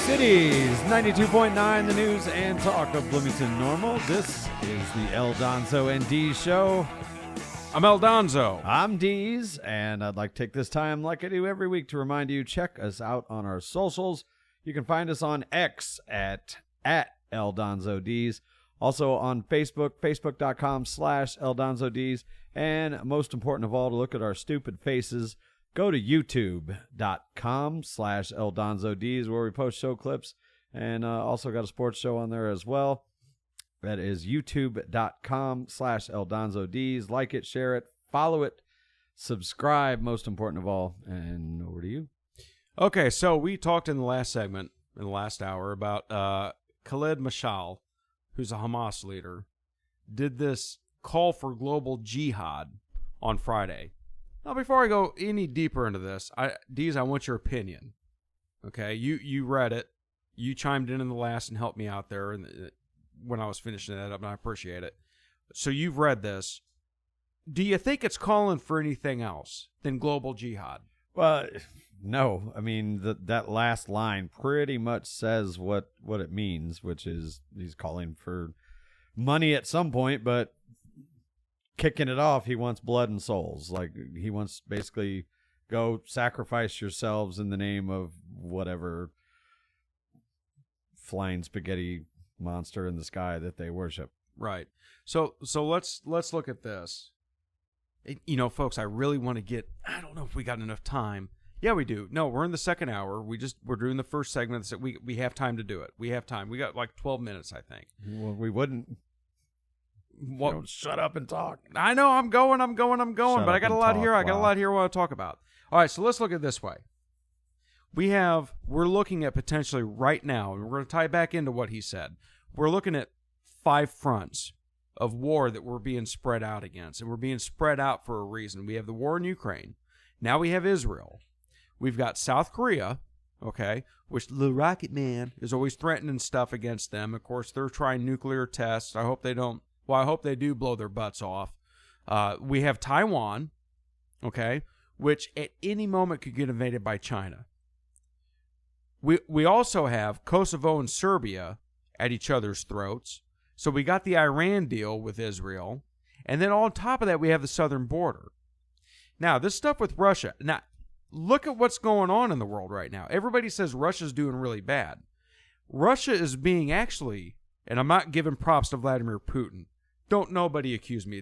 Cities, 92.9, the news and talk of Bloomington Normal. This is the El Donzo and Dees show. I'm El Donzo. I'm Dees, and I'd like to take this time, like I do every week, to remind you, check us out on our socials. You can find us on X at El Donzo Dees. Also on Facebook, facebook.com/El Donzo Dees. And most important of all, to look at our stupid faces, go to youtube.com/El Donzo Dees, where we post show clips, and also got a sports show on there as well. That is youtube.com/El Donzo Dees. Like it, share it, follow it, subscribe, most important of all. And over to you. Okay, so we talked in the last segment, in the last hour, about Khaled Mashal, who's a Hamas leader, did this call for global jihad on Friday. Now, before I go any deeper into this, Dees, I want your opinion. Okay, you read it. You chimed in the last and helped me out there and when I was finishing that up, and I appreciate it. So you've read this. Do you think it's calling for anything else than global jihad? Well, no. I mean, that last line pretty much says what it means, which is he's calling for money at some point, but kicking it off, he wants blood and souls. Like, he wants basically go sacrifice yourselves in the name of whatever flying spaghetti monster in the sky that they worship. Right. So let's look at this. You know, folks, I really want to get, I don't know if we got enough time. Yeah, we do. No, we're in the second hour. We're doing the first segment. So we have time to do it. We have time. We got like 12 minutes, I think. Well, we wouldn't. What? Don't shut up and talk. I know, I'm going, but I got a lot here. Wow. I got a lot here I want to talk about. All right, so let's look at it this way. We're looking at potentially right now, and we're going to tie back into what he said. We're looking at 5 fronts of war that we're being spread out against, and we're being spread out for a reason. We have the war in Ukraine. Now we have Israel. We've got South Korea, okay, which the Rocket Man is always threatening stuff against them. Of course, they're trying nuclear tests. I hope they don't. Well, I hope they do blow their butts off. We have Taiwan, okay, which at any moment could get invaded by China. We also have Kosovo and Serbia at each other's throats. So we got the Iran deal with Israel. And then on top of that, we have the southern border. Now, this stuff with Russia. Now, look at what's going on in the world right now. Everybody says Russia's doing really bad. Russia is being actually, and I'm not giving props to Vladimir Putin. Don't nobody accuse me.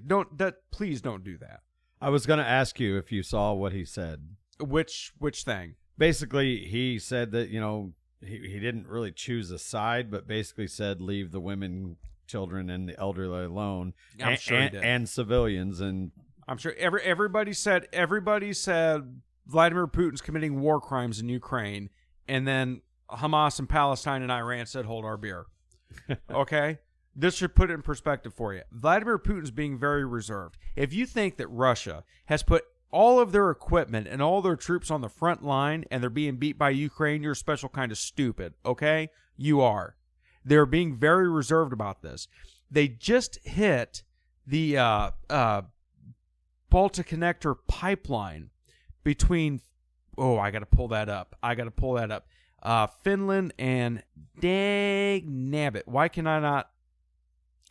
Please don't do that. I was going to ask you if you saw what he said. Which thing? Basically, he said that, you know, he didn't really choose a side, but basically said leave the women, children, and the elderly alone, I'm sure he did. And civilians. And I'm sure everybody said Vladimir Putin's committing war crimes in Ukraine, and then Hamas and Palestine and Iran said hold our beer. Okay? This should put it in perspective for you. Vladimir Putin's being very reserved. If you think that Russia has put all of their equipment and all their troops on the front line and they're being beat by Ukraine, you're a special kind of stupid, okay? You are. They're being very reserved about this. They just hit the Baltic Connector pipeline between, I got to pull that up. Finland and dang nabbit. Why can I not?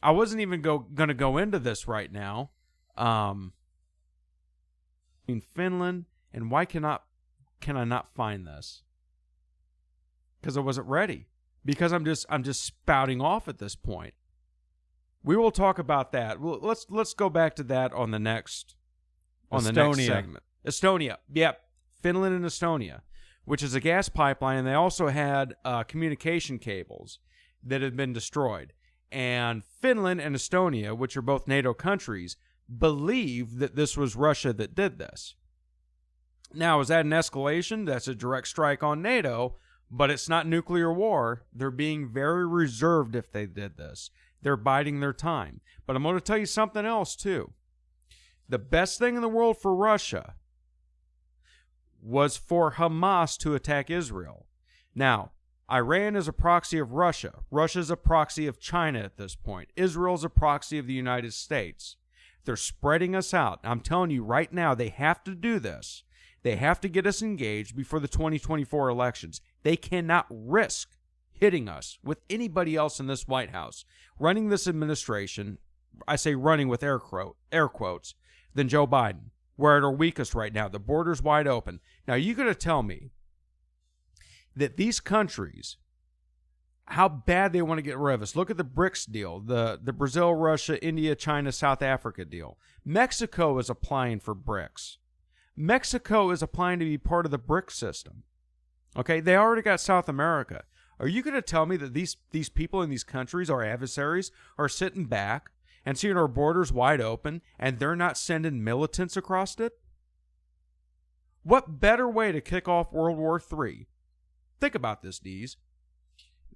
I wasn't even going to go into this right now. In Finland, and why can I not find this? Because I wasn't ready. Because I'm just spouting off at this point. We will talk about that. Well, let's go back to that on the next segment. Estonia, yep, Finland and Estonia, which is a gas pipeline, and they also had communication cables that had been destroyed. And Finland and Estonia, which are both NATO countries, believe that this was Russia that did this. Now, is that an escalation? That's a direct strike on NATO, but it's not nuclear war. They're being very reserved if they did this. They're biding their time. But I'm going to tell you something else, too. The best thing in the world for Russia was for Hamas to attack Israel. Now, Iran is a proxy of Russia. Russia's a proxy of China at this point. Israel's a proxy of the United States. They're spreading us out. I'm telling you right now, they have to do this. They have to get us engaged before the 2024 elections. They cannot risk hitting us with anybody else in this White House running this administration, I say running with air quotes, than Joe Biden. We're at our weakest right now. The border's wide open. Now, you're going to tell me that these countries, how bad they want to get rid of us. Look at the BRICS deal, the Brazil, Russia, India, China, South Africa deal. Mexico is applying for BRICS. Mexico is applying to be part of the BRICS system. Okay, they already got South America. Are you going to tell me that these people in these countries, our adversaries, are sitting back and seeing our borders wide open and they're not sending militants across it? What better way to kick off World War III? Think about this, Dees.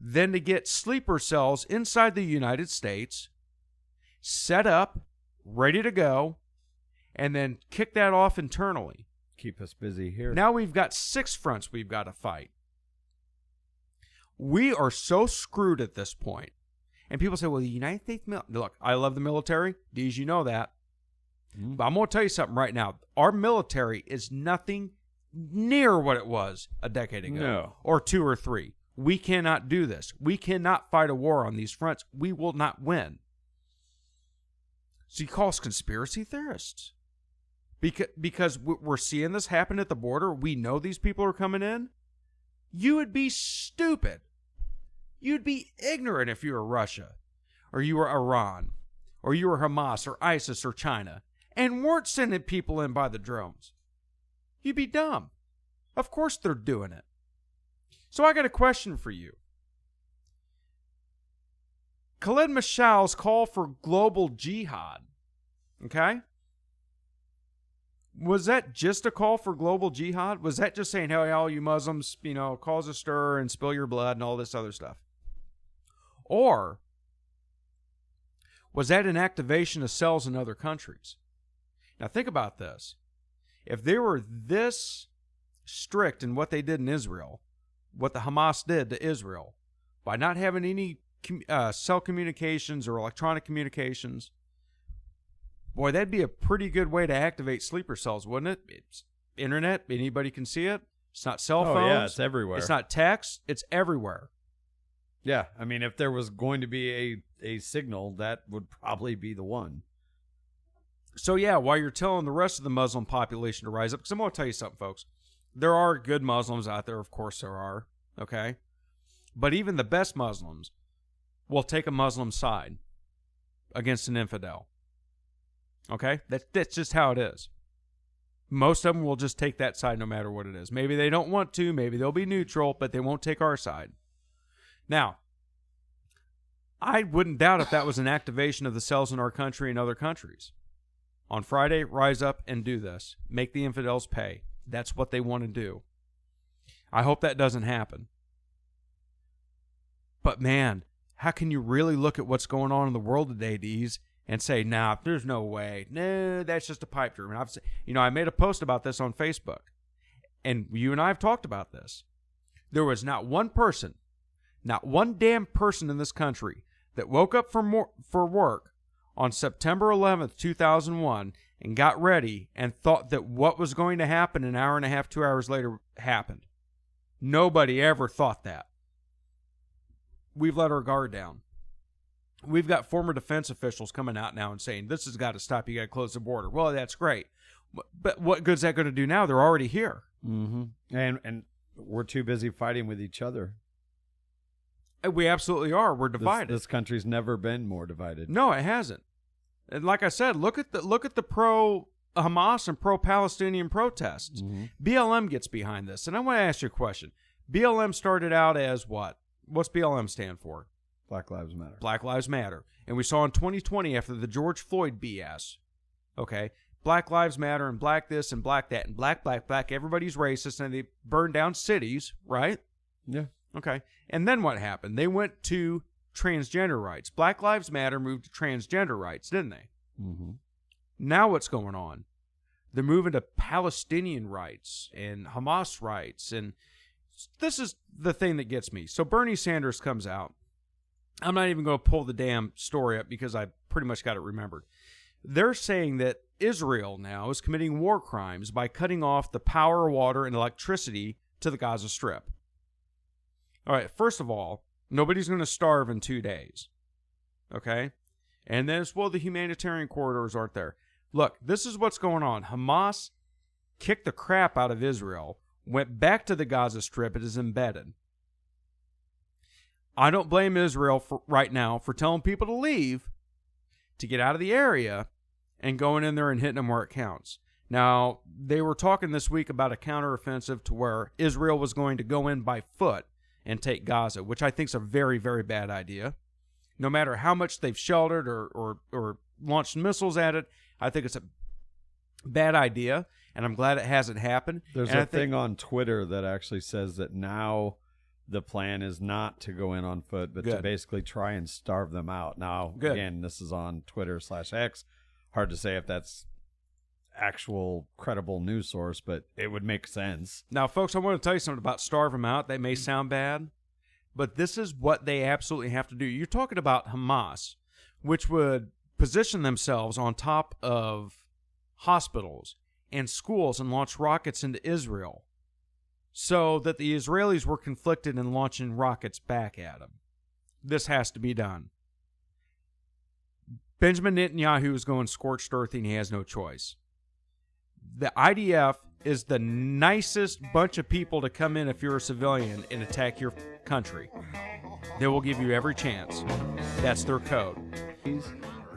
Than to get sleeper cells inside the United States, set up, ready to go, and then kick that off internally. Keep us busy here. Now we've got 6 fronts we've got to fight. We are so screwed at this point. And people say, well, the United States military. Look, I love the military. Dees, you know that. But I'm going to tell you something right now. Our military is nothing near what it was a decade ago. No. Or 2 or 3. We cannot do this. We cannot fight a war on these fronts. We will not win. So you call us conspiracy theorists. Because we're seeing this happen at the border. We know these people are coming in. You would be stupid. You'd be ignorant if you were Russia, or you were Iran, or you were Hamas, or ISIS, or China, and weren't sending people in by the drones. You'd be dumb. Of course they're doing it. So I got a question for you. Khaled Mashal's call for global jihad, okay? Was that just a call for global jihad? Was that just saying, hey, all you Muslims, cause a stir and spill your blood and all this other stuff? Or was that an activation of cells in other countries? Now think about this. If they were this strict in what they did in Israel, what the Hamas did to Israel, by not having any cell communications or electronic communications, boy, that'd be a pretty good way to activate sleeper cells, wouldn't it? It's internet. Anybody can see it. It's not cell phones. Oh, yeah, it's everywhere. It's not text. It's everywhere. Yeah, I mean, if there was going to be a signal, that would probably be the one. So, yeah, while you're telling the rest of the Muslim population to rise up, because I'm going to tell you something, folks. There are good Muslims out there. Of course there are. Okay? But even the best Muslims will take a Muslim side against an infidel. Okay? That's just how it is. Most of them will just take that side no matter what it is. Maybe they don't want to. Maybe they'll be neutral, but they won't take our side. Now, I wouldn't doubt if that was an activation of the cells in our country and other countries. On Friday, rise up and do this. Make the infidels pay. That's what they want to do. I hope that doesn't happen. But man, how can you really look at what's going on in the world today, Dees, and say, nah, there's no way. No, that's just a pipe dream. And I made a post about this on Facebook. And you and I have talked about this. There was not one person, not one damn person in this country that woke up for work on September 11th, 2001 and got ready and thought that what was going to happen an hour and a half, 2 hours later happened. Nobody ever thought that. We've let our guard down. We've got former defense officials coming out now and saying, this has got to stop. You got to close the border. Well, that's great. But what good is that going to do now? They're already here. Mm-hmm. And we're too busy fighting with each other. We absolutely are. We're divided. This country's never been more divided. No, it hasn't. And like I said, look at the pro-Hamas and pro-Palestinian protests. Mm-hmm. BLM gets behind this. And I want to ask you a question. BLM started out as what? What's BLM stand for? Black Lives Matter. Black Lives Matter. And we saw in 2020 after the George Floyd BS, okay, Black Lives Matter and black this and black that and black, everybody's racist, and they burned down cities, right? Yeah. Okay. And then what happened? They went to transgender rights. Black Lives Matter moved to transgender rights, didn't they? Mm-hmm. Now what's going on? They're moving to Palestinian rights and Hamas rights. And this is the thing that gets me. So Bernie Sanders comes out. I'm not even going to pull the damn story up because I pretty much got it remembered. They're saying that Israel now is committing war crimes by cutting off the power, water, and electricity to the Gaza Strip. All right, first of all, Nobody's going to starve in 2 days. Okay? And then it's, well, the humanitarian corridors aren't there. Look, this is what's going on. Hamas kicked the crap out of Israel, went back to the Gaza Strip. It is embedded. I don't blame Israel right now for telling people to leave, to get out of the area, and going in there and hitting them where it counts. Now, they were talking this week about a counteroffensive to where Israel was going to go in by foot and take Gaza, which I think is a very, very bad idea. No matter how much they've sheltered or launched missiles at it, I think it's a bad idea, and I'm glad it hasn't happened. There's a thing on Twitter that actually says that now the plan is not to go in on foot, but to basically try and starve them out. Now, again, this is on Twitter/X. Hard to say if that's actual credible news source, but it would make sense. Now, folks, I want to tell you something about starve them out. That may sound bad, but this is what they absolutely have to do. You're talking about Hamas, which would position themselves on top of hospitals and schools and launch rockets into Israel so that the Israelis were conflicted in launching rockets back at them. This has to be done. Benjamin Netanyahu is going scorched earth, and he has no choice. The IDF is the nicest bunch of people to come in if you're a civilian and attack your country. They will give you every chance. That's their code.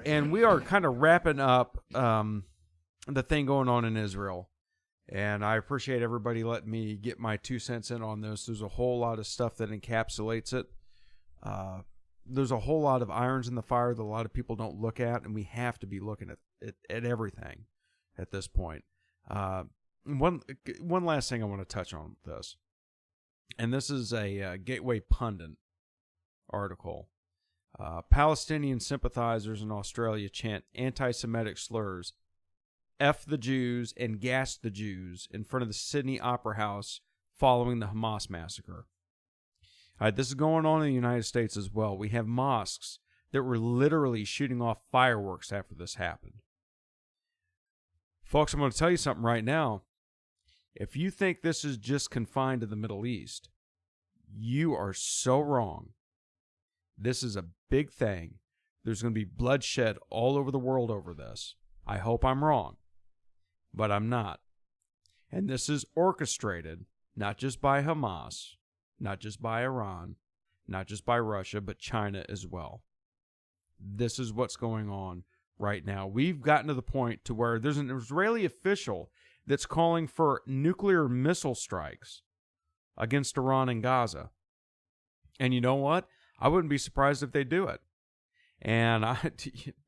And we are kind of wrapping up the thing going on in Israel. And I appreciate everybody letting me get my 2 cents in on this. There's a whole lot of stuff that encapsulates it. There's a whole lot of irons in the fire that a lot of people don't look at, and we have to be looking at everything at this point. One last thing I want to touch on with this, and this is a Gateway Pundit article. Palestinian sympathizers in Australia chant anti-Semitic slurs, F the Jews, and gas the Jews in front of the Sydney Opera House following the Hamas massacre. All right, this is going on in the United States as well. We have mosques that were literally shooting off fireworks after this happened. Folks, I'm going to tell you something right now. If you think this is just confined to the Middle East, you are so wrong. This is a big thing. There's going to be bloodshed all over the world over this. I hope I'm wrong, but I'm not. And this is orchestrated, not just by Hamas, not just by Iran, not just by Russia, but China as well. This is what's going on right now. We've gotten to the point to where there's an Israeli official that's calling for nuclear missile strikes against Iran and Gaza. And you know what? I wouldn't be surprised if they do it. And I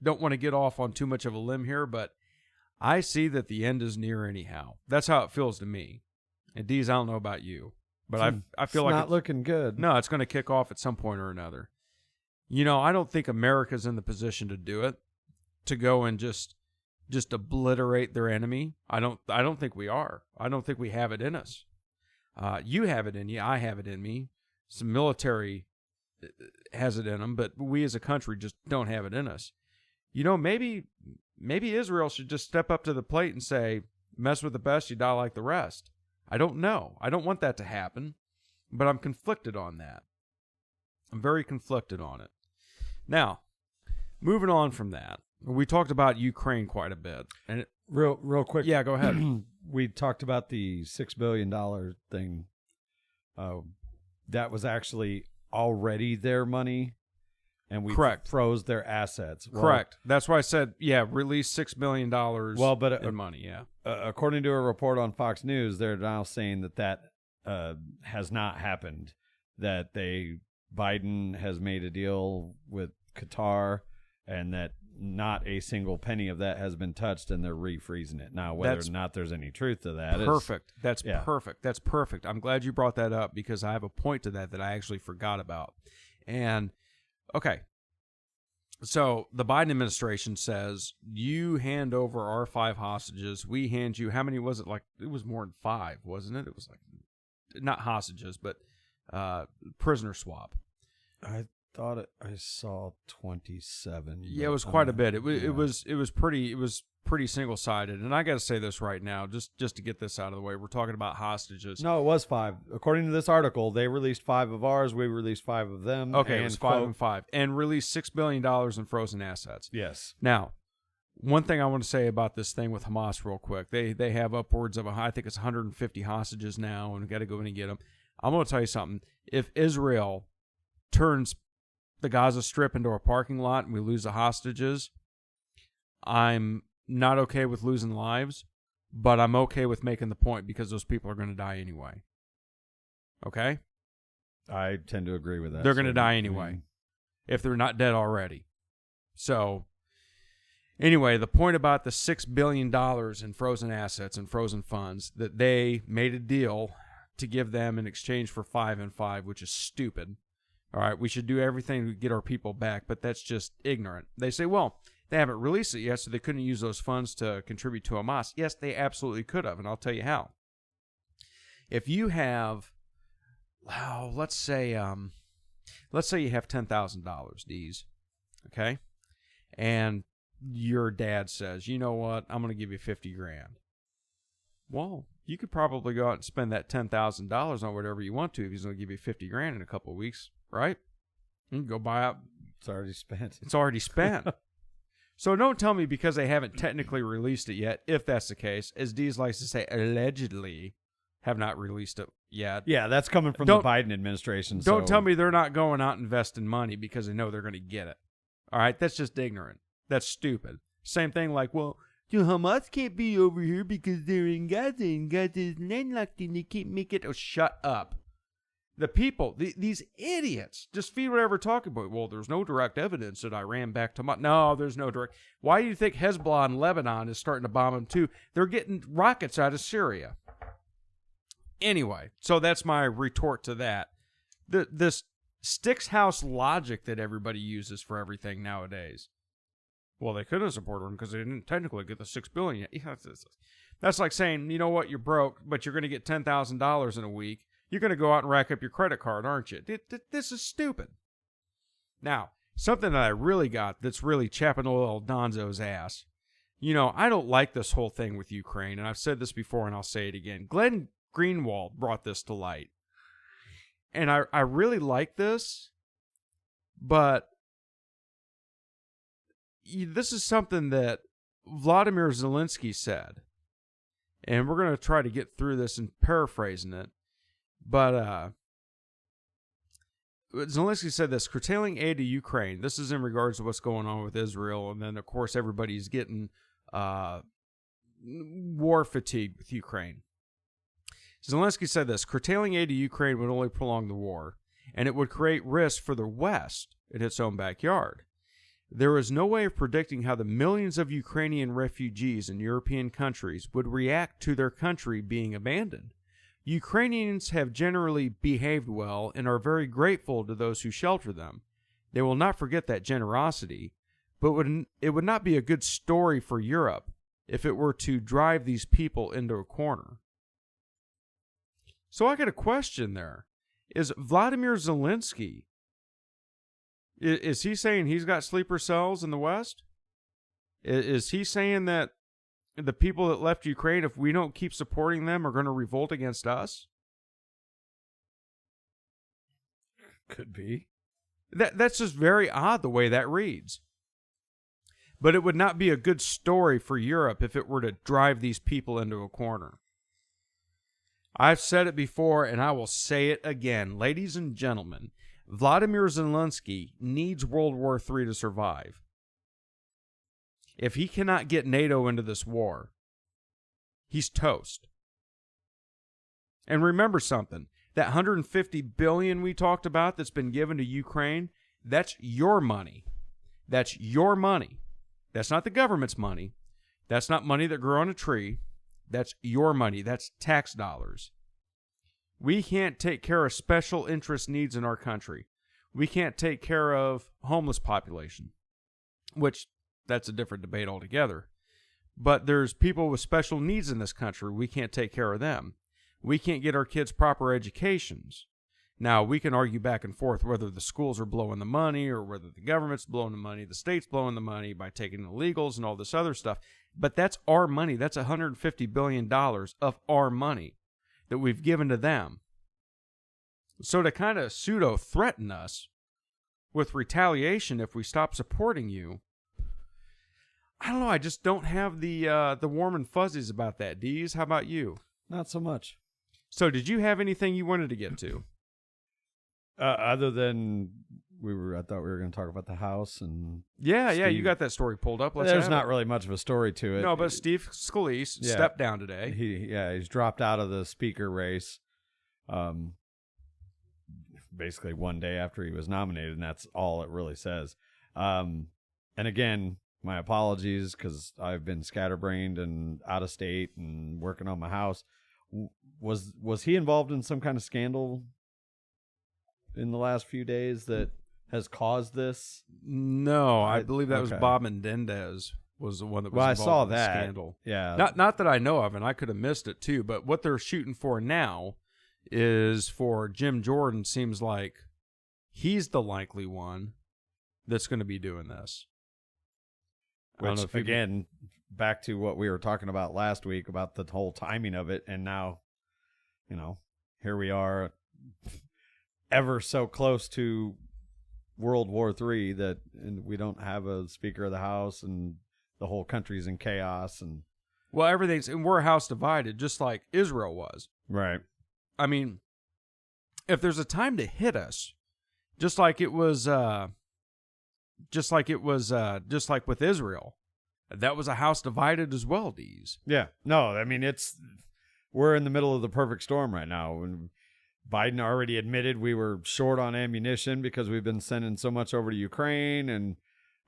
don't want to get off on too much of a limb here, but I see that the end is near anyhow. That's how it feels to me. And Deez, I don't know about you, but I feel like it's not looking good. No, it's going to kick off at some point or another. You know, I don't think America's in the position to do it, to go and just obliterate their enemy. I don't think we are. I don't think we have it in us. You have it in you. I have it in me. Some military has it in them, but we as a country just don't have it in us. You know, maybe Israel should just step up to the plate and say, mess with the best, you die like the rest. I don't know. I don't want that to happen, but I'm conflicted on that. I'm very conflicted on it. Now, moving on from that, we talked about Ukraine quite a bit. And real quick. Yeah, go ahead. We talked about the $6 billion thing. That was actually already their money, and we froze their assets. Well, correct. That's why I said, release $6 billion in money, yeah. According to a report on Fox News, they're now saying that has not happened, that Biden has made a deal with Qatar, and that not a single penny of that has been touched, and they're refreezing it. Now, whether or not there's any truth to that perfect. That's perfect. That's perfect. I'm glad you brought that up, because I have a point to that I actually forgot about. And, okay, so the Biden administration says, you hand over our 5 hostages, we hand you, how many was it? Like, it was more than 5, wasn't it? It was like, not hostages, but prisoner swap. I thought I saw 27. Yeah, it was quite a bit. It was pretty. It was pretty single-sided. And I got to say this right now, just to get this out of the way. We're talking about hostages. No, it was 5. According to this article, they released 5 of ours. We released 5 of them. Okay, and it was 5 and 5. And released $6 billion in frozen assets. Yes. Now, one thing I want to say about this thing with Hamas real quick. They have upwards of, I think it's 150 hostages now, and we got to go in and get them. I'm going to tell you something. If Israel turns the Gaza Strip into a parking lot and we lose the hostages, I'm not okay with losing lives, but I'm okay with making the point because those people are going to die anyway. Okay? I tend to agree with that. They're going to die anyway, if they're not dead already. So, anyway, the point about the $6 billion in frozen assets and frozen funds, that they made a deal to give them in exchange for 5 and 5, which is stupid. All right, we should do everything to get our people back, but that's just ignorant. They say, well, they haven't released it yet, so they couldn't use those funds to contribute to Hamas. Yes, they absolutely could have, and I'll tell you how. If you have, let's say you have $10,000, D's, okay, and your dad says, you know what, I'm going to give you $50,000. Well, you could probably go out and spend that $10,000 on whatever you want to if he's going to give you $50,000 in a couple of weeks, right? You can go buy out. It's already spent. It's already spent. So don't tell me because they haven't technically released it yet, if that's the case, as Dees likes to say, allegedly have not released it yet. Yeah, that's coming from the Biden administration. Don't tell me they're not going out and investing money because they know they're going to get it. All right? That's just ignorant. That's stupid. Same thing like, well, the Hamas can't be over here because they're in Gaza, and Gaza is landlocked, and they can't make it. Oh, shut up. The people, these idiots, just feed whatever talking about. Well, there's no direct evidence that Iran backed Hamas. No, there's no direct. Why do you think Hezbollah in Lebanon is starting to bomb them too? They're getting rockets out of Syria. Anyway, so that's my retort to that. This Sticks House logic that everybody uses for everything nowadays. Well, they couldn't support them because they didn't technically get the $6 billion yet. That's like saying, you know what, you're broke, but you're going to get $10,000 in a week. You're going to go out and rack up your credit card, aren't you? This is stupid. Now, something that I really got that's really chapping old Donzo's ass. You know, I don't like this whole thing with Ukraine, and I've said this before and I'll say it again. Glenn Greenwald brought this to light. And I really like this, but this is something that Vladimir Zelensky said. And we're going to try to get through this and paraphrasing it. But Zelensky said this, curtailing aid to Ukraine. This is in regards to what's going on with Israel. And then, of course, everybody's getting war fatigue with Ukraine. Zelensky said this, curtailing aid to Ukraine would only prolong the war, and it would create risk for the West in its own backyard. There is no way of predicting how the millions of Ukrainian refugees in European countries would react to their country being abandoned. Ukrainians have generally behaved well and are very grateful to those who shelter them. They will not forget that generosity, but it would not be a good story for Europe if it were to drive these people into a corner. So I got a question there. Is Vladimir Zelensky, is he saying he's got sleeper cells in the West? Is he saying that the people that left Ukraine, if we don't keep supporting them, are going to revolt against us? Could be. That's just very odd the way that reads. But it would not be a good story for Europe if it were to drive these people into a corner. I've said it before, and I will say it again. Ladies and gentlemen, Vladimir Zelensky needs World War III to survive. If he cannot get NATO into this war, he's toast. And remember something. That $150 billion we talked about that's been given to Ukraine, that's your money. That's your money. That's not the government's money. That's not money that grew on a tree. That's your money. That's tax dollars. We can't take care of special interest needs in our country. We can't take care of homeless population, which that's a different debate altogether. But there's people with special needs in this country. We can't take care of them. We can't get our kids proper educations. Now, we can argue back and forth whether the schools are blowing the money or whether the government's blowing the money, the state's blowing the money by taking illegals and all this other stuff. But that's our money. That's $150 billion of our money that we've given to them. So to kind of pseudo-threaten us with retaliation if we stop supporting you, I don't know. I just don't have the warm and fuzzies about that. Deez, how about you? Not so much. So did you have anything you wanted to get to? Other than I thought we were going to talk about the house and Yeah, Steve. you got that story pulled up. There's not really much of a story to it. No, but Steve Scalise stepped down today. He's dropped out of the speaker race. Basically one day after he was nominated, and that's all it really says. And again, my apologies because I've been scatterbrained and out of state and working on my house. Was he involved in some kind of scandal in the last few days that has caused this? No, I believe that was Bob Menendez was the one that was I involved saw in the that scandal. Yeah, Not that I know of, and I could have missed it too. But what they're shooting for now is for Jim Jordan. Seems like he's the likely one that's going to be doing this. Which, again, back to what we were talking about last week about the whole timing of it, and now, here we are, ever so close to World War III and we don't have a Speaker of the House, and the whole country's in chaos, and we're a house divided, just like Israel was. Right. I mean, if there's a time to hit us, just like with Israel, that was a house divided as well, Deez. Yeah. No, I mean, we're in the middle of the perfect storm right now. And Biden already admitted we were short on ammunition because we've been sending so much over to Ukraine. And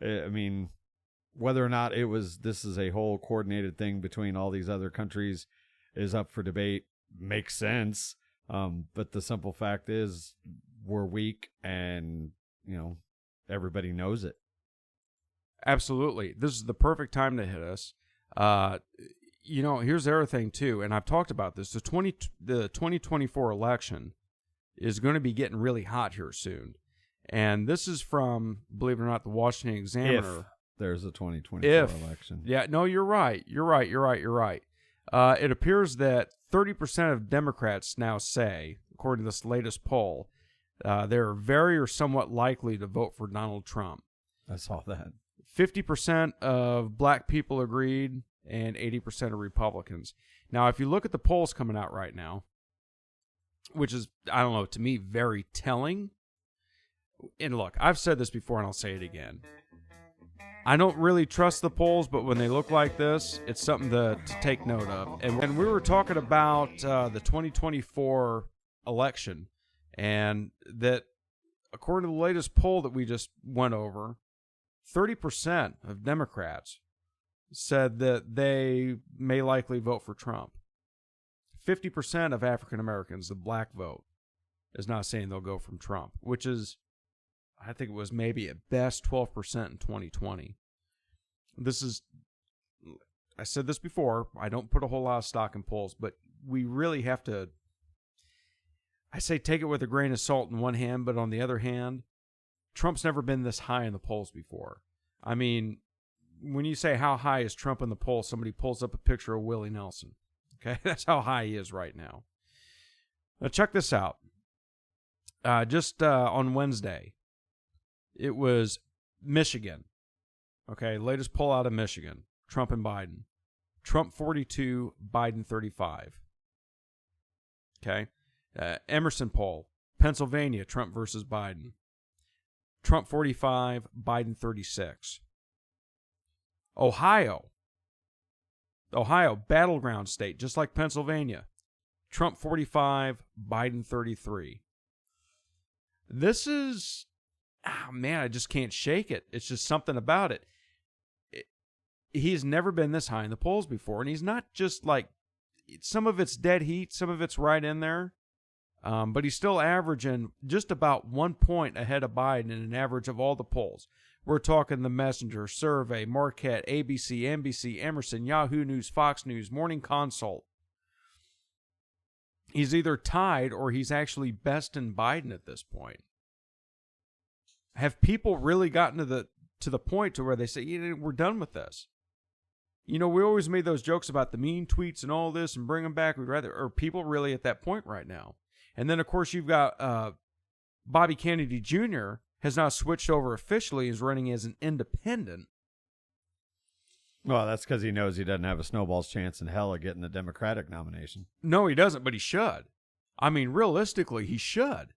I mean, whether or not this is a whole coordinated thing between all these other countries is up for debate. Makes sense. But the simple fact is we're weak, and, everybody knows it. Absolutely. This is the perfect time to hit us. Here's the other thing too, and I've talked about this. The 2024 election is going to be getting really hot here soon. And this is from, believe it or not, the Washington Examiner. If there's a 2024 election. Yeah, no, you're right. You're right. It appears that 30% of Democrats now say, according to this latest poll, they're very or somewhat likely to vote for Donald Trump. I saw that. 50% of black people agreed, and 80% of Republicans. Now, if you look at the polls coming out right now, which is, I don't know, to me, very telling. And look, I've said this before, and I'll say it again. I don't really trust the polls, but when they look like this, it's something to take note of. And when we were talking about the 2024 election, and that according to the latest poll that we just went over, 30% of Democrats said that they may likely vote for Trump. 50% of African Americans, the black vote, is not saying they'll go from Trump, which is, I think it was maybe at best 12% in 2020. I said this before, I don't put a whole lot of stock in polls, but we really have to, I say take it with a grain of salt in one hand, but on the other hand, Trump's never been this high in the polls before. I mean, when you say how high is Trump in the polls, somebody pulls up a picture of Willie Nelson. Okay, that's how high he is right now. Now check this out. Just on Wednesday, it was Michigan. Okay, latest poll out of Michigan. Trump and Biden. Trump 42, Biden 35. Okay. Emerson poll. Pennsylvania, Trump versus Biden. Trump 45, Biden 36. Ohio, battleground state, just like Pennsylvania. Trump 45, Biden 33. This is, I just can't shake it. It's just something about it. He's never been this high in the polls before, and he's not just like, some of it's dead heat, some of it's right in there. But he's still averaging just about 1 point ahead of Biden in an average of all the polls. We're talking The Messenger, Survey, Marquette, ABC, NBC, Emerson, Yahoo News, Fox News, Morning Consult. He's either tied or he's actually besting Biden at this point. Have people really gotten to the point to where they say, we're done with this? You know, we always made those jokes about the mean tweets and all this and bring them back. We'd rather, are people really at that point right now? And then, of course, you've got Bobby Kennedy Jr. has now switched over officially, is running as an independent. Well, that's because he knows he doesn't have a snowball's chance in hell of getting the Democratic nomination. No, he doesn't, but he should. I mean, realistically, he should.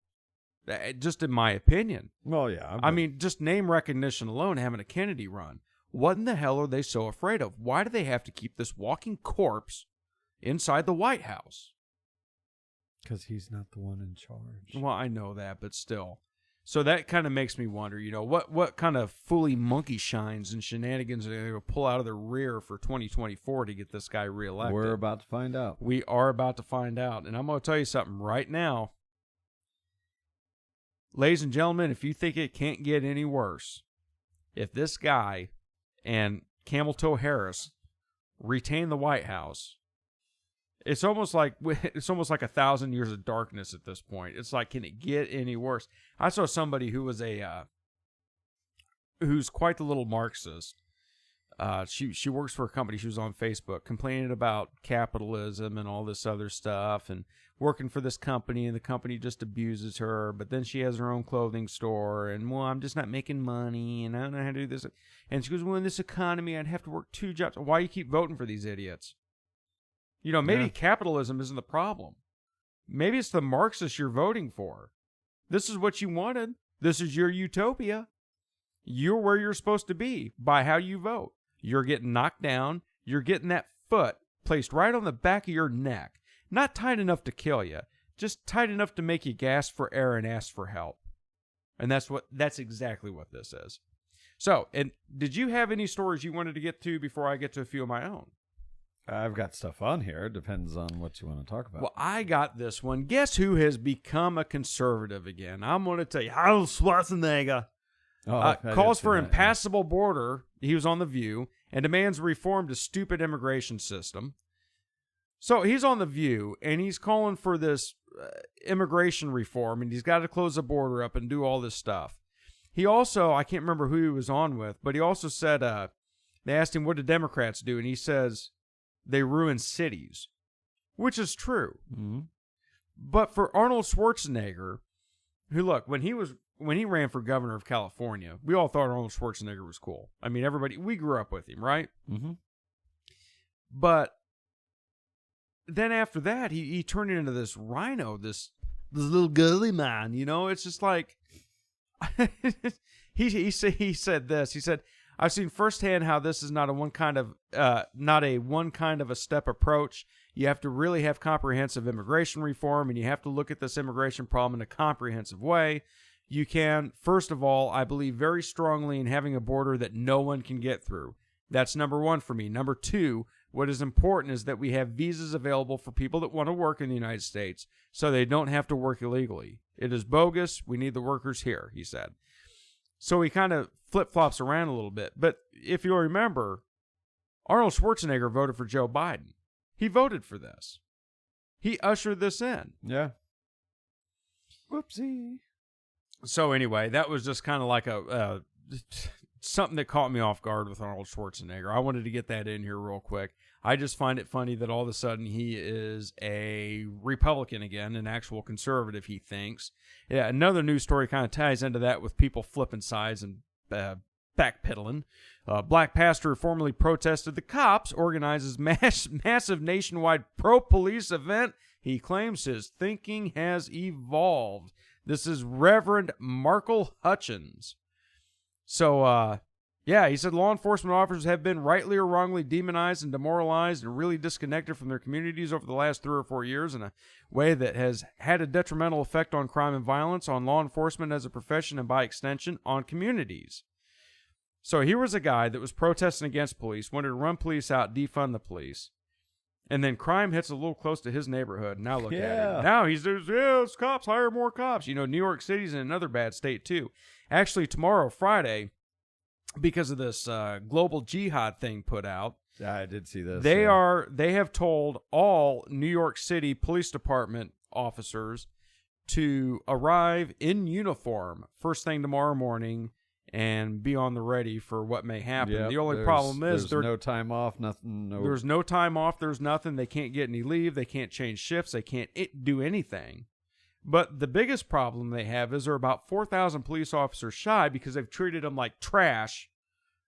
Just in my opinion. Well, yeah. I mean, just name recognition alone, having a Kennedy run. What in the hell are they so afraid of? Why do they have to keep this walking corpse inside the White House? Because he's not the one in charge. Well, I know that, but still. So that kind of makes me wonder, you know, what kind of fully monkey shines and shenanigans are they going to pull out of their rear for 2024 to get this guy reelected? We're about to find out. We are about to find out. And I'm going to tell you something right now. Ladies and gentlemen, if you think it can't get any worse, if this guy and Camel Toe Harris retain the White House, it's almost like 1,000 years of darkness at this point. It's like, can it get any worse? I saw somebody who was who's quite the little Marxist. She works for a company. She was on Facebook complaining about capitalism and all this other stuff, and working for this company, and the company just abuses her. But then she has her own clothing store, and well, I'm just not making money, and I don't know how to do this. And she goes, well, in this economy, I'd have to work 2 jobs. Why do you keep voting for these idiots? You know, maybe capitalism isn't the problem. Maybe it's the Marxists you're voting for. This is what you wanted. This is your utopia. You're where you're supposed to be by how you vote. You're getting knocked down. You're getting that foot placed right on the back of your neck. Not tight enough to kill you, just tight enough to make you gasp for air and ask for help. And that's exactly what this is. So, and did you have any stories you wanted to get to before I get to a few of my own? I've got stuff on here. It depends on what you want to talk about. Well, I got this one. Guess who has become a conservative again? I'm going to tell you. Arnold Schwarzenegger calls for impassable border. He was on The View and demands reform to stupid immigration system. So he's on The View and he's calling for this immigration reform, and he's got to close the border up and do all this stuff. He also, I can't remember who he was on with, but he also said, they asked him, what do Democrats do? And he says, they ruin cities, which is true. Mm-hmm. But for Arnold Schwarzenegger, who, look, when he ran for governor of California, we all thought Arnold Schwarzenegger was cool. I mean, we grew up with him, right? Mm-hmm. But then after that, he turned into this rhino, this little girly man. You know, it's just like he said this. He said, I've seen firsthand how this is not a one kind of a step approach. You have to really have comprehensive immigration reform, and you have to look at this immigration problem in a comprehensive way. You can, first of all, I believe very strongly in having a border that no one can get through. That's number one for me. Number two, what is important is that we have visas available for people that want to work in the United States so they don't have to work illegally. It is bogus. We need the workers here, he said. So he kind of flip-flops around a little bit. But if you'll remember, Arnold Schwarzenegger voted for Joe Biden. He voted for this. He ushered this in. Yeah. Whoopsie. So anyway, that was just kind of like something that caught me off guard with Arnold Schwarzenegger. I wanted to get that in here real quick. I just find it funny that all of a sudden he is a Republican again, an actual conservative, he thinks. Yeah, another news story kind of ties into that with people flipping sides and backpedaling. Black pastor who formerly protested the cops organizes massive nationwide pro-police event. He claims his thinking has evolved. This is Reverend Markle Hutchins. So, yeah, he said law enforcement officers have been rightly or wrongly demonized and demoralized and really disconnected from their communities over the last 3 or 4 years in a way that has had a detrimental effect on crime and violence, on law enforcement as a profession, and by extension, on communities. So here was a guy that was protesting against police, wanted to run police out, defund the police. And then crime hits a little close to his neighborhood. Now look at him. Now he's there's cops, hire more cops. You know, New York City's in another bad state too. Actually, tomorrow, Friday, because of this global jihad thing put out. Yeah, I did see this. They have told all New York City Police Department officers to arrive in uniform first thing tomorrow morning and be on the ready for what may happen. Yep, The only problem is there's no time off, nothing. No. There's no time off. There's nothing. They can't get any leave. They can't change shifts. They can't do anything. But the biggest problem they have is they're about 4,000 police officers shy because they've treated them like trash,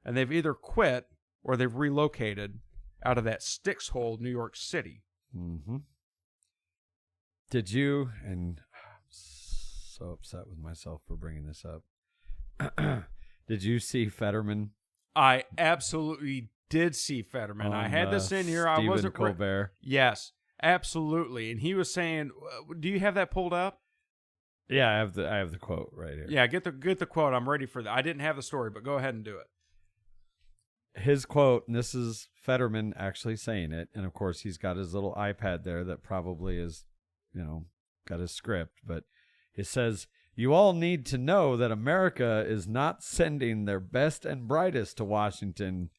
and they've either quit or they've relocated out of that Styx hole, New York City. Mm-hmm. Did you, and I'm so upset with myself for bringing this up, did you see Fetterman? I absolutely did see Fetterman. I had this in here. I wasn't Colbert. Yes, absolutely. And he was saying, "Do you have that pulled up?" Yeah, I have the quote right here. Yeah, get the quote. I'm ready for that. I didn't have the story, but go ahead and do it. His quote, and this is Fetterman actually saying it, and of course he's got his little iPad there that probably is, got his script, but it says, "You all need to know that America is not sending their best and brightest to Washington,"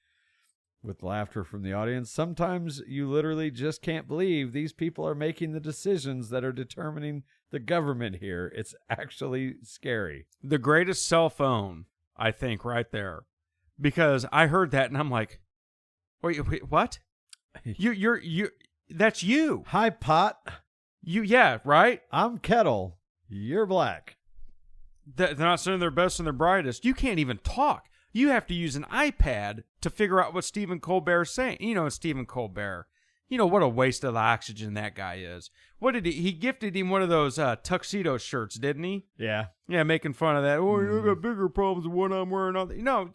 with laughter from the audience. "Sometimes you literally just can't believe these people are making the decisions that are determining the government here. It's actually scary." The greatest cell phone, I think, right there. Because I heard that and I'm like, wait, what? You that's you. Hi, Pot. Yeah, right? I'm Kettle. You're Black. They're not sending their best and their brightest. You can't even talk. You have to use an iPad to figure out what Stephen Colbert's saying. Stephen Colbert. What a waste of oxygen that guy is. What did he gifted him one of those tuxedo shirts, didn't he? Yeah. Yeah, making fun of that. Oh, you got bigger problems than what I'm wearing. No.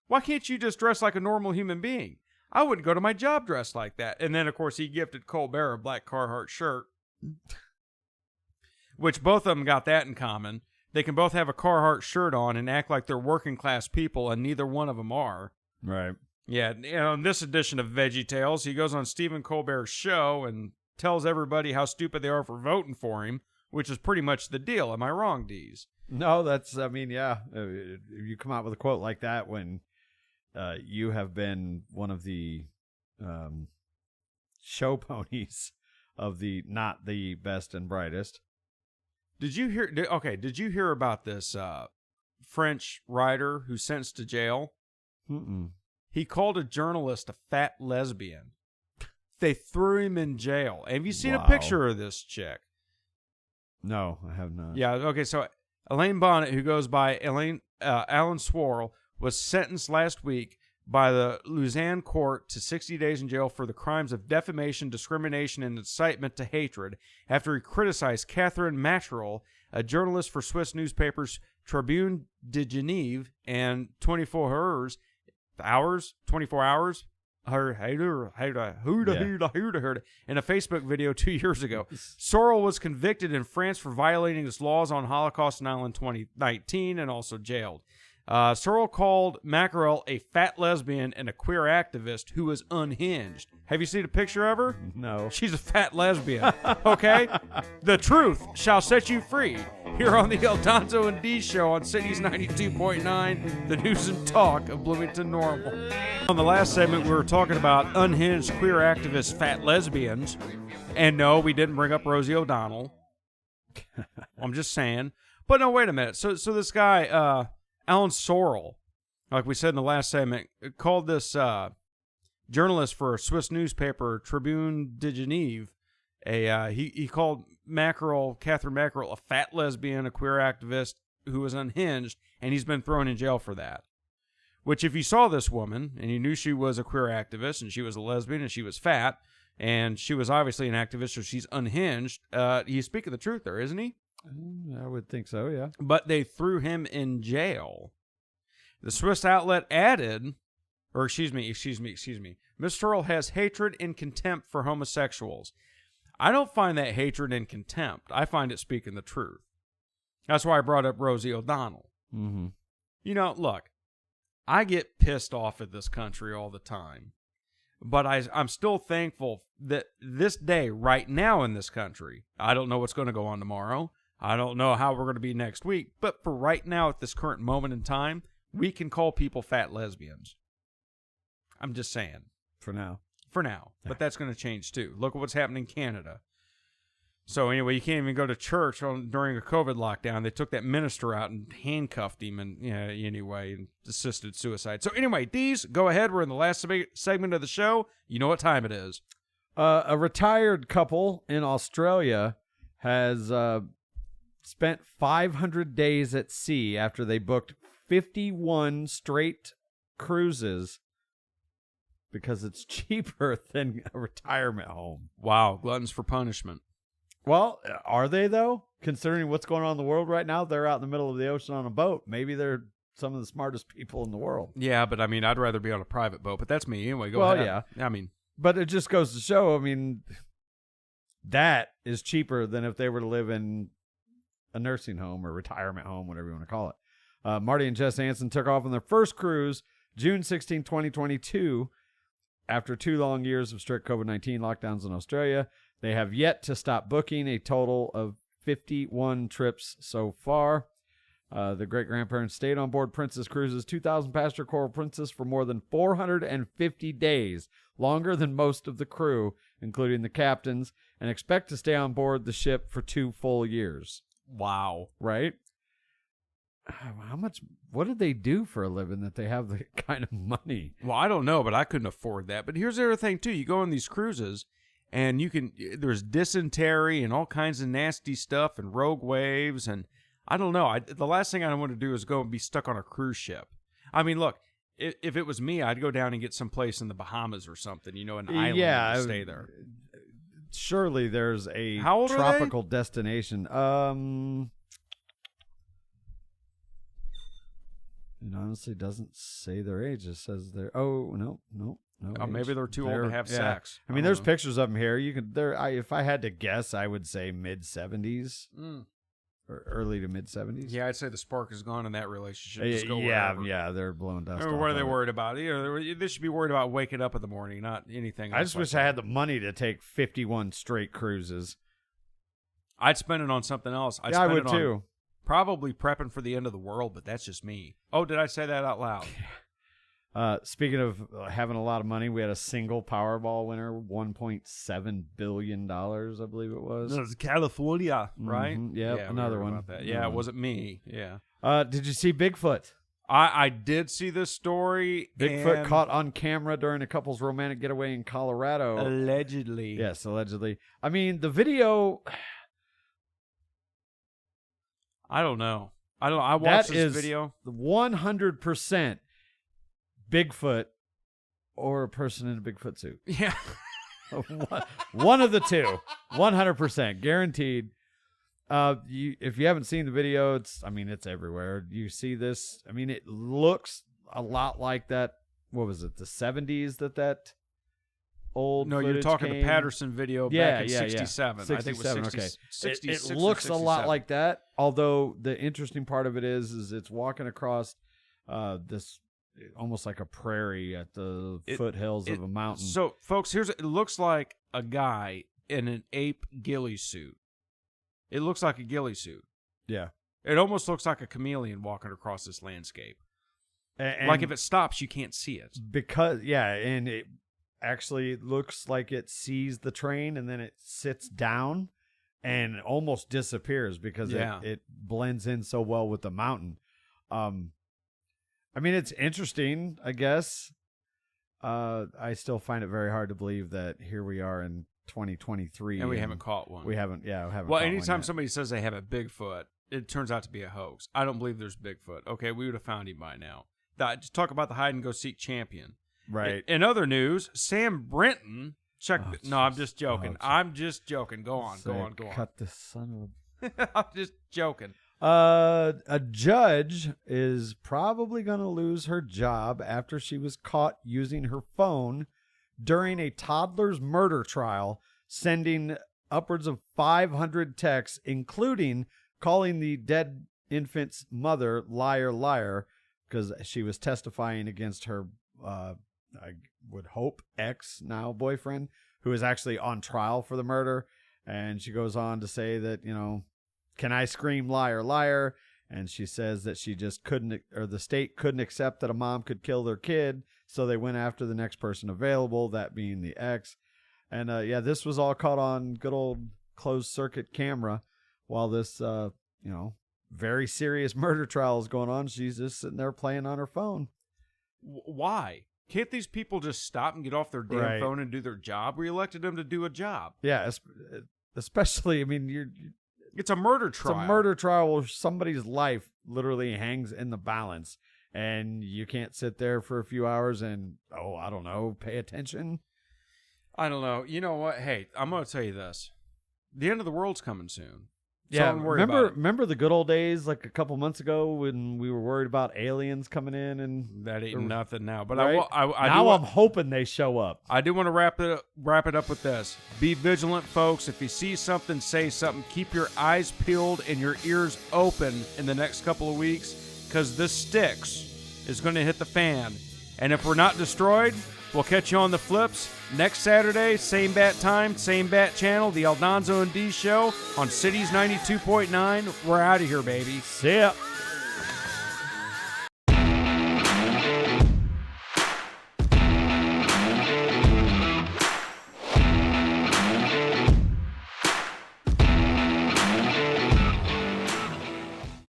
Why can't you just dress like a normal human being? I wouldn't go to my job dressed like that. And then, of course, he gifted Colbert a black Carhartt shirt, which both of them got that in common. They can both have a Carhartt shirt on and act like they're working class people, and neither one of them are. Right. Yeah, in this edition of Veggie Tales, he goes on Stephen Colbert's show and tells everybody how stupid they are for voting for him, which is pretty much the deal. Am I wrong, Deez? No, yeah. You come out with a quote like that when you have been one of the show ponies of the not the best and brightest. Did you hear about this French writer who's sentenced to jail? Mm-mm. He called a journalist a fat lesbian. They threw him in jail. Have you seen a picture of this chick? No, I have not. Yeah, okay, so Elaine Bonnet, who goes by Alan Swarl, was sentenced last week by the Lausanne court to 60 days in jail for the crimes of defamation, discrimination, and incitement to hatred after he criticized Catherine Macherel, a journalist for Swiss newspapers Tribune de Genève and 24 Hours, in a Facebook video 2 years ago. Sorrell was convicted in France for violating its laws on Holocaust denial in 2019 and also jailed. Sorrell called Macherel a fat lesbian and a queer activist who was unhinged. Have you seen a picture of her? No. She's a fat lesbian, okay? The truth shall set you free. Here on the El Donzo and D Show on Cities 92.9, the news and talk of Bloomington Normal. On the last segment, we were talking about unhinged queer activist fat lesbians. And no, we didn't bring up Rosie O'Donnell. I'm just saying. But no, wait a minute. So this guy, Alan Sorrell, like we said in the last segment, called this journalist for a Swiss newspaper, Tribune de Genève, he called Catherine Macherel, a fat lesbian, a queer activist who was unhinged, and he's been thrown in jail for that. Which, if you saw this woman, and you knew she was a queer activist, and she was a lesbian, and she was fat, and she was obviously an activist, so she's unhinged, he's speaking the truth there, isn't he? I would think so, yeah. But they threw him in jail. The Swiss outlet added, excuse me. Ms. Sorrell has hatred and contempt for homosexuals. I don't find that hatred and contempt. I find it speaking the truth. That's why I brought up Rosie O'Donnell. Mm-hmm. Look, I get pissed off at this country all the time. But I'm still thankful that this day, right now in this country, I don't know what's going to go on tomorrow. I don't know how we're going to be next week. But for right now, at this current moment in time, we can call people fat lesbians. I'm just saying. For now. But that's going to change too. Look at what's happening in Canada. So anyway, you can't even go to church during a COVID lockdown. They took that minister out and handcuffed him, and anyway, and assisted suicide. So anyway, Deez, go ahead. We're in the last segment of the show. You know what time it is. A retired couple in Australia has spent 500 days at sea after they booked 51 straight cruises because it's cheaper than a retirement home. Wow, gluttons for punishment. Well, are they, though? Considering what's going on in the world right now, they're out in the middle of the ocean on a boat. Maybe they're some of the smartest people in the world. Yeah, but I mean, I'd rather be on a private boat, but that's me. Anyway, go ahead. Yeah. I mean, but it just goes to show, I mean, that is cheaper than if they were to live in a nursing home or retirement home, whatever you want to call it. Marty and Jess Hansen took off on their first cruise June 16, 2022, after 2 long years of strict COVID-19 lockdowns in Australia. They have yet to stop booking, a total of 51 trips so far. The great-grandparents stayed on board Princess Cruises' 2,000-passenger Coral Princess for more than 450 days, longer than most of the crew, including the captains, and expect to stay on board the ship for 2 full years. wow. Right? What did they do for a living that they have the kind of money? Well, I don't know, but I couldn't afford that. But here's the other thing, too. You go on these cruises, and there's dysentery and all kinds of nasty stuff and rogue waves, and I don't know. The last thing I want to do is go and be stuck on a cruise ship. I mean, look, if it was me, I'd go down and get someplace in the Bahamas or something, an island, and stay there. Surely there's a How old tropical destination. It honestly doesn't say their age. It says they're no. Maybe they're too old to have sex. I mean, there's pictures of them here. If I had to guess, I would say mid-70s or early to mid-70s. Yeah, I'd say the spark is gone in that relationship. Just go yeah, they're blowing dust. What are they worried about? They should be worried about waking up in the morning, not anything else. I just wish I had the money to take 51 straight cruises. I'd spend it on something else. I would too. Probably prepping for the end of the world, but that's just me. Oh, did I say that out loud? Speaking of having a lot of money, we had a single Powerball winner, $1.7 billion, I believe it was. No, it's California, right? Mm-hmm. Yep, yeah, another one. About that. Yeah, it wasn't me. Yeah. Did you see Bigfoot? I did see this story. Bigfoot caught on camera during a couple's romantic getaway in Colorado. Allegedly. Yes, allegedly. I mean, the video... I don't know. I watched this video. 100% Bigfoot or a person in a Bigfoot suit. Yeah. One of the two. 100%. Guaranteed. If you haven't seen the video, it's everywhere. You see this. I mean, it looks a lot like that. What was it? The 70s that old No, you're talking the Patterson video back in 67. I think it was 60, okay. 66 it looks a lot 67. like that, although the interesting part of it is it's walking across this almost like a prairie at the foothills of a mountain. So, folks, it looks like a guy in an ape ghillie suit. It looks like a ghillie suit. Yeah. It almost looks like a chameleon walking across this landscape. And like if it stops, you can't see it. And it actually looks like it sees the train and then it sits down and almost disappears because it blends in so well with the mountain. I mean, it's interesting, I guess. I still find it very hard to believe that here we are in 2023 and we haven't caught one. We haven't. Well, anytime somebody says they have a Bigfoot, it turns out to be a hoax. I don't believe there's Bigfoot. Okay, we would have found him by now. Just talk about the hide and go seek champion. Right. In other news, Sam Brinton. No, I'm just joking. I'm just joking. Go on. Cut the son of a... I'm just joking. A judge is probably going to lose her job after she was caught using her phone during a toddler's murder trial, sending upwards of 500 texts, including calling the dead infant's mother liar, liar, because she was testifying against her I would hope ex, now boyfriend, who is actually on trial for the murder. And she goes on to say that, can I scream liar, liar? And she says that she just couldn't, or the state couldn't accept that a mom could kill their kid. So they went after the next person available, that being the ex. And this was all caught on good old closed circuit camera while this, very serious murder trial is going on. She's just sitting there playing on her phone. Why? Can't these people just stop and get off their damn Right. phone and do their job? We elected them to do a job. Yeah, especially, I mean, It's a murder it's trial. a murder trial where somebody's life literally hangs in the balance, and you can't sit there for a few hours and, I don't know, pay attention. I don't know. You know what? Hey, I'm going to tell you this. The end of the world's coming soon. So Yeah, don't worry about it. remember the good old days, like a couple months ago, when we were worried about aliens coming in, and That ain't nothing now. But right? I'm hoping they show up. I do want to wrap it up with this. Be vigilant, folks. If you see something, say something. Keep your eyes peeled and your ears open in the next couple of weeks, because this Styx is going to hit the fan. And if we're not destroyed, we'll catch you on the flips next Saturday, same bat time, same bat channel, the Aldonzo and D Show on Cities 92.9. We're out of here, baby. See ya.